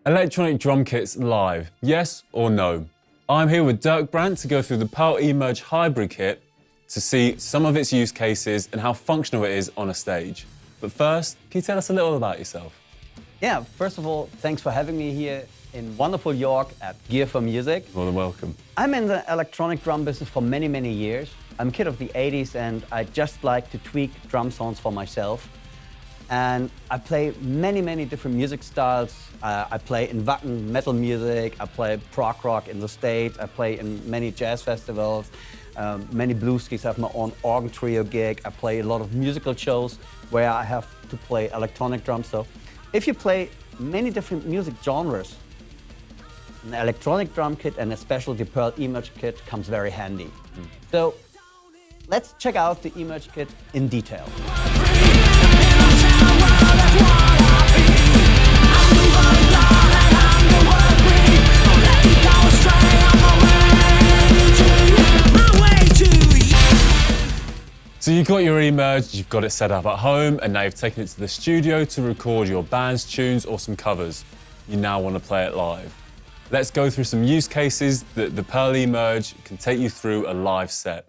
Electronic drum kits live, yes or no? I'm here with Dirk Brand to go through the Pearl Emerge hybrid kit to see some of its use cases and how functional it is on a stage. But first, can you tell us a little about yourself? Yeah, first of all, thanks for having me here in wonderful York at Gear4music. More than welcome. I'm in the electronic drum business for many, many years. I'm a kid of the 80s and I just like to tweak drum sounds for myself. And I play many, many different music styles. I play in Wacken metal music, I play prog rock in the States, I play in many jazz festivals, many blues gigs. I have my own organ trio gig. I play a lot of musical shows where I have to play electronic drums. So if you play many different music genres, an electronic drum kit and especially the Pearl Emerge kit comes very handy. So let's check out the Emerge kit in detail. So you've got your Emerge, you've got it set up at home, and now you've taken it to the studio to record your band's tunes or some covers. You now want to play it live. Let's go through some use cases that the Pearl Emerge can take you through a live set.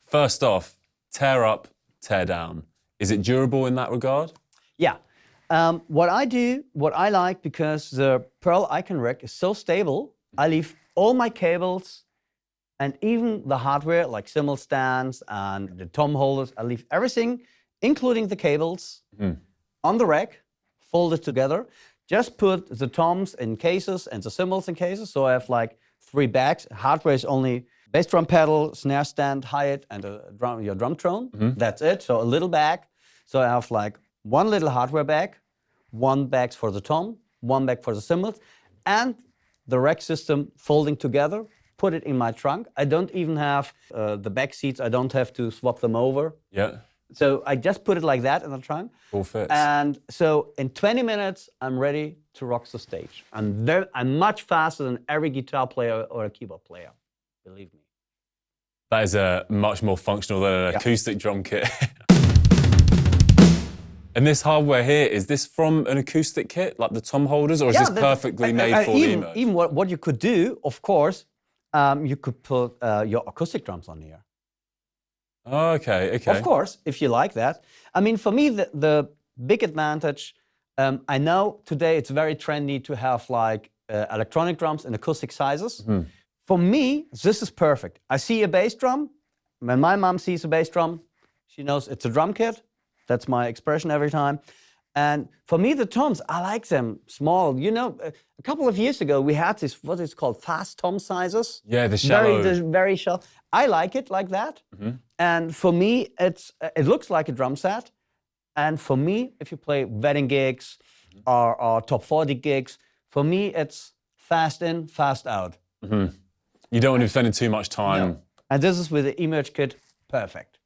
First off, tear up, tear down. Is it durable in that regard? Yeah. What I like, because the Pearl Icon Rack is so stable, I leave all my cables and even the hardware like cymbal stands and the tom holders, I leave everything, including the cables, on the rack, folded together. Just put the toms in cases and the cymbals in cases. So I have like 3 bags. Hardware is only bass drum pedal, snare stand, hi-hat, and your drum drone. That's it. So a little bag. So I have like 1 little hardware bag, 1 bag for the tom, 1 bag for the cymbals, and the rack system folding together. Put it in my trunk. I don't even have the back seats. I don't have to swap them over. Yeah. So I just put it like that in the trunk. All fits. And so in 20 minutes, I'm ready to rock the stage. I'm much faster than every guitar player or a keyboard player, believe me. That is much more functional than an acoustic drum kit. And this hardware here, is this from an acoustic kit, like the tom holders, or is this perfectly made for the Emerge? Even what you could do, of course, you could put your acoustic drums on here. Oh, okay. Of course, if you like that. I mean, for me, the big advantage, I know today it's very trendy to have like electronic drums in acoustic sizes. For me, this is perfect. I see a bass drum. When my mom sees a bass drum, she knows it's a drum kit. That's my expression every time. And for me, the toms, I like them small. You know, a couple of years ago, we had this, what is called fast tom sizes. Yeah, the shallow. Very shallow. I like it like that. And for me, it looks like a drum set. And for me, if you play wedding gigs or top 40 gigs, for me, it's fast in, fast out. You don't want to be spending too much time. No. And this is with the Emerge kit, perfect.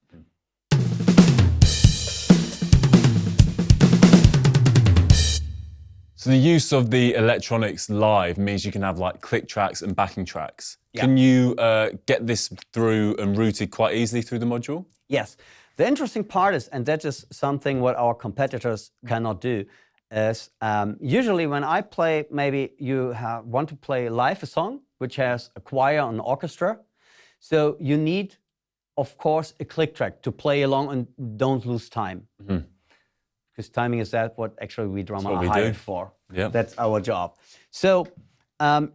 So the use of the electronics live means you can have like click tracks and backing tracks. Yeah. Can you get this through and routed quite easily through the module? Yes. The interesting part is, and that is something what our competitors cannot do, is usually when I play, maybe you want to play live a song which has a choir and orchestra. So you need, of course, a click track to play along and don't lose time. Because timing is what actually we drummer are hired for. Yeah. That's our job. So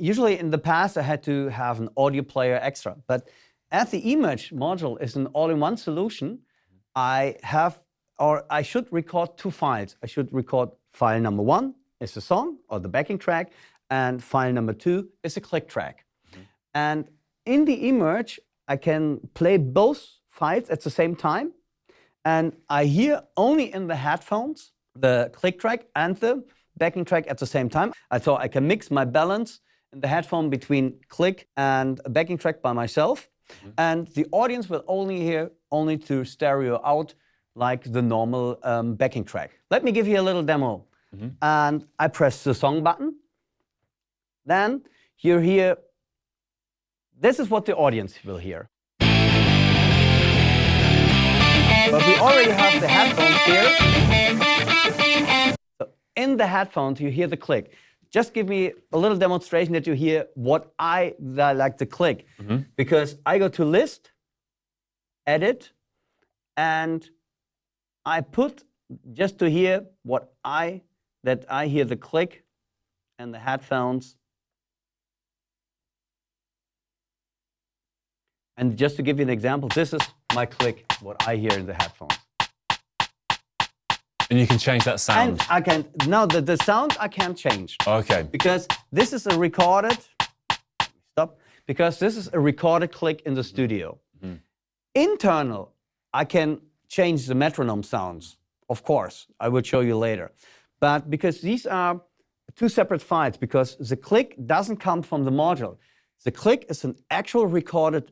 usually in the past I had to have an audio player extra, but as the Emerge module is an all-in-one solution, I should record 2 files. I should record file number 1 is the song or the backing track, and file number 2 is a click track. And in the Emerge, I can play both files at the same time. And I hear only in the headphones the click track and the backing track at the same time. So I can mix my balance in the headphone between click and backing track by myself. And the audience will only hear to stereo out like the normal backing track. Let me give you a little demo. And I press the song button. Then you hear, this is what the audience will hear. But we already have the headphones here. So in the headphones, you hear the click. just give me a little demonstration that you hear what I like the click. Because I go to list, edit, and I put just to hear that I hear the click and the headphones. And just to give you an example, this is my click, what I hear in the headphones. And you can change that sound. And I can, no, the sound I can't change. Okay. Because this is a recorded, because this is a recorded click in the studio. Internal, I can change the metronome sounds, of course. I will show you later. But because these are two separate files, because the click doesn't come from the module. The click is an actual recorded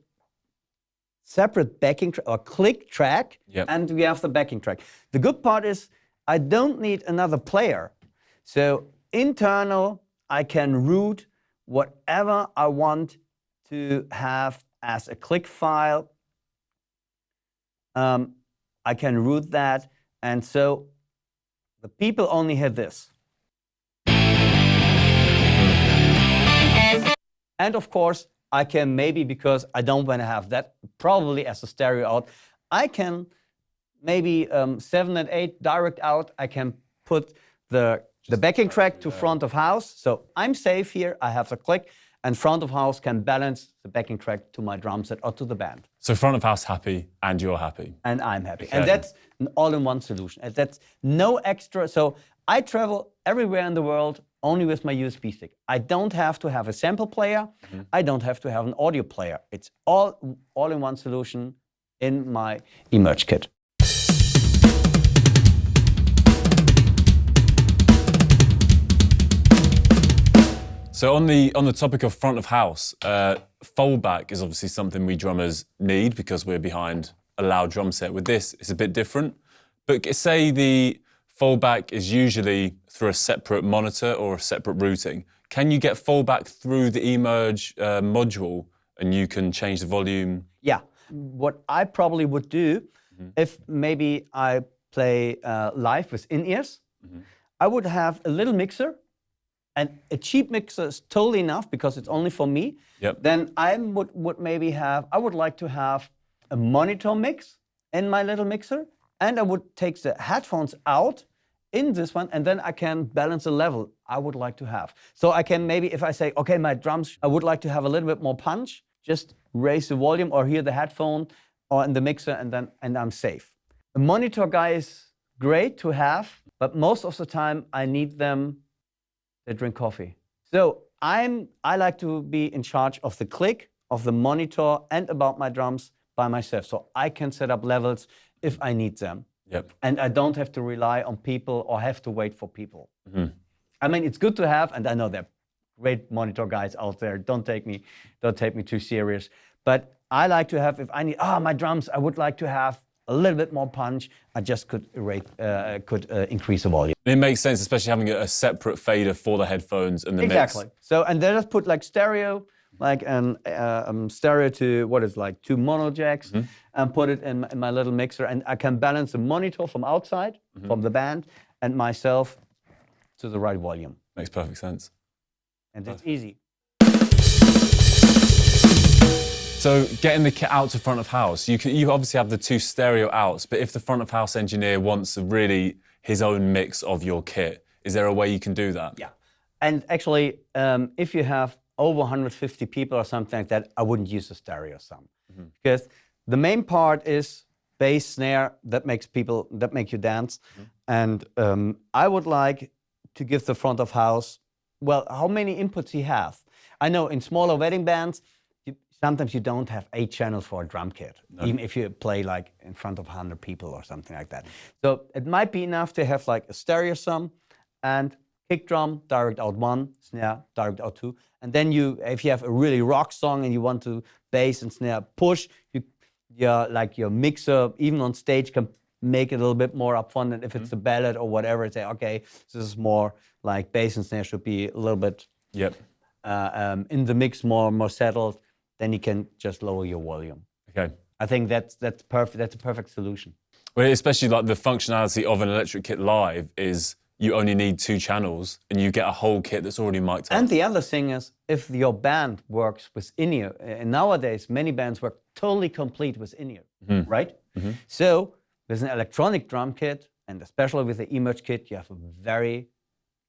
separate backing track or click track, and we have the backing track. The good part is I don't need another player. So internal, I can route whatever I want to have as a click file. I can route that, and so the people only hear this. And of course, I can maybe, because I don't want to have that probably as a stereo out, I can maybe 7 and 8 direct out. I can put the backing track to front of house. So I'm safe here. I have the click, and front of house can balance the backing track to my drum set or to the band. So front of house happy and you're happy. And I'm happy. Okay. And that's an all-in-one solution. And that's no extra. So I travel everywhere in the world only with my USB stick. I don't have to have a sample player. I don't have to have an audio player. It's all-in-one solution in my Emerge kit. So on the topic of front of house, foldback is obviously something we drummers need because we're behind a loud drum set. With this, it's a bit different. But say the foldback is usually through a separate monitor or a separate routing. Can you get foldback through the Emerge module and you can change the volume? Yeah. What I probably would do, if maybe I play live with in-ears, I would have a little mixer. And a cheap mixer is totally enough because it's only for me. Then I would maybe I would like to have a monitor mix in my little mixer. And I would take the headphones out in this one, and then I can balance the level I would like to have. So I can maybe, if I say, okay, my drums, I would like to have a little bit more punch, just raise the volume or hear the headphone or in the mixer, and I'm safe. A monitor guy is great to have, but most of the time I need them. They drink coffee. So I like to be in charge of the click, of the monitor, and about my drums by myself. So I can set up levels if I need them. And I don't have to rely on people or have to wait for people. I mean, it's good to have, and I know there are great monitor guys out there. Don't take me too serious. But I like to have, if I need, my drums, I would like to have a little bit more punch, I just could increase the volume. It makes sense, especially having a separate fader for the headphones and the mix. Exactly. So, and then just put like stereo, like stereo to what is like 2 mono jacks, and put it in my little mixer, and I can balance the monitor from outside, from the band, and myself to the right volume. Makes perfect sense. And it's easy. So getting the kit out to front of house, you obviously have the 2 stereo outs, but if the front of house engineer wants really his own mix of your kit, is there a way you can do that? Yeah. And actually, if you have over 150 people or something like that, I wouldn't use a stereo sound. Because the main part is bass, snare, that make you dance. And I would like to give the front of house, well, how many inputs he has. I know in smaller wedding bands, sometimes you don't have 8 channels for a drum kit, even if you play like in front of 100 people or something like that. So it might be enough to have like a stereo sum and kick drum, direct out 1, snare, direct out 2. And then if you have a really rock song and you want to bass and snare push, your mixer, even on stage, can make it a little bit more upfront. And if it's a ballad or whatever, say, okay, this is more like bass and snare should be a little bit in the mix, more settled. Then you can just lower your volume. Okay. I think that's perfect. That's a perfect solution. Well, especially like the functionality of an electric kit live is you only need 2 channels and you get a whole kit that's already mic'd up. And the other thing is, if your band works with in-ear, and nowadays many bands work totally complete with in-ear, right? So with an electronic drum kit, and especially with the eMerge kit, you have a very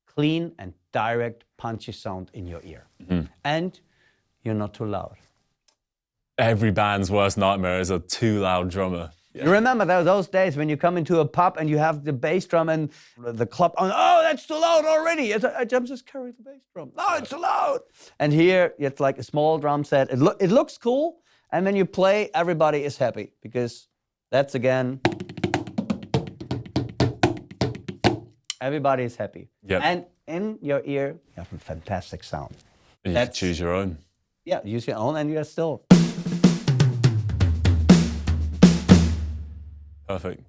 clean and direct, punchy sound in your ear. And you're not too loud. Every band's worst nightmare is a too loud drummer. You remember those days when you come into a pub and you have the bass drum and the club on, oh, that's too loud already. I just carry the bass drum. No, it's too loud. And here it's like a small drum set. It looks cool. And when you play, everybody is happy because that's again, everybody is happy. Yep. And in your ear, you have a fantastic sound. And you can choose your own. Yeah, use your own and you're still. Perfect.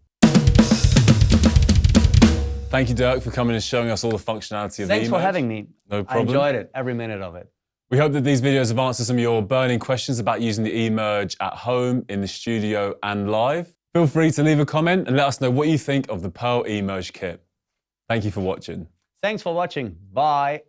Thank you, Dirk, for coming and showing us all the functionality of the Thanks for eMerge. having me. No problem. I enjoyed it, every minute of it. We hope that these videos have answered some of your burning questions about using the eMerge at home, in the studio, and live. Feel free to leave a comment and let us know what you think of the Pearl eMerge kit. Thank you for watching. Thanks for watching. Bye.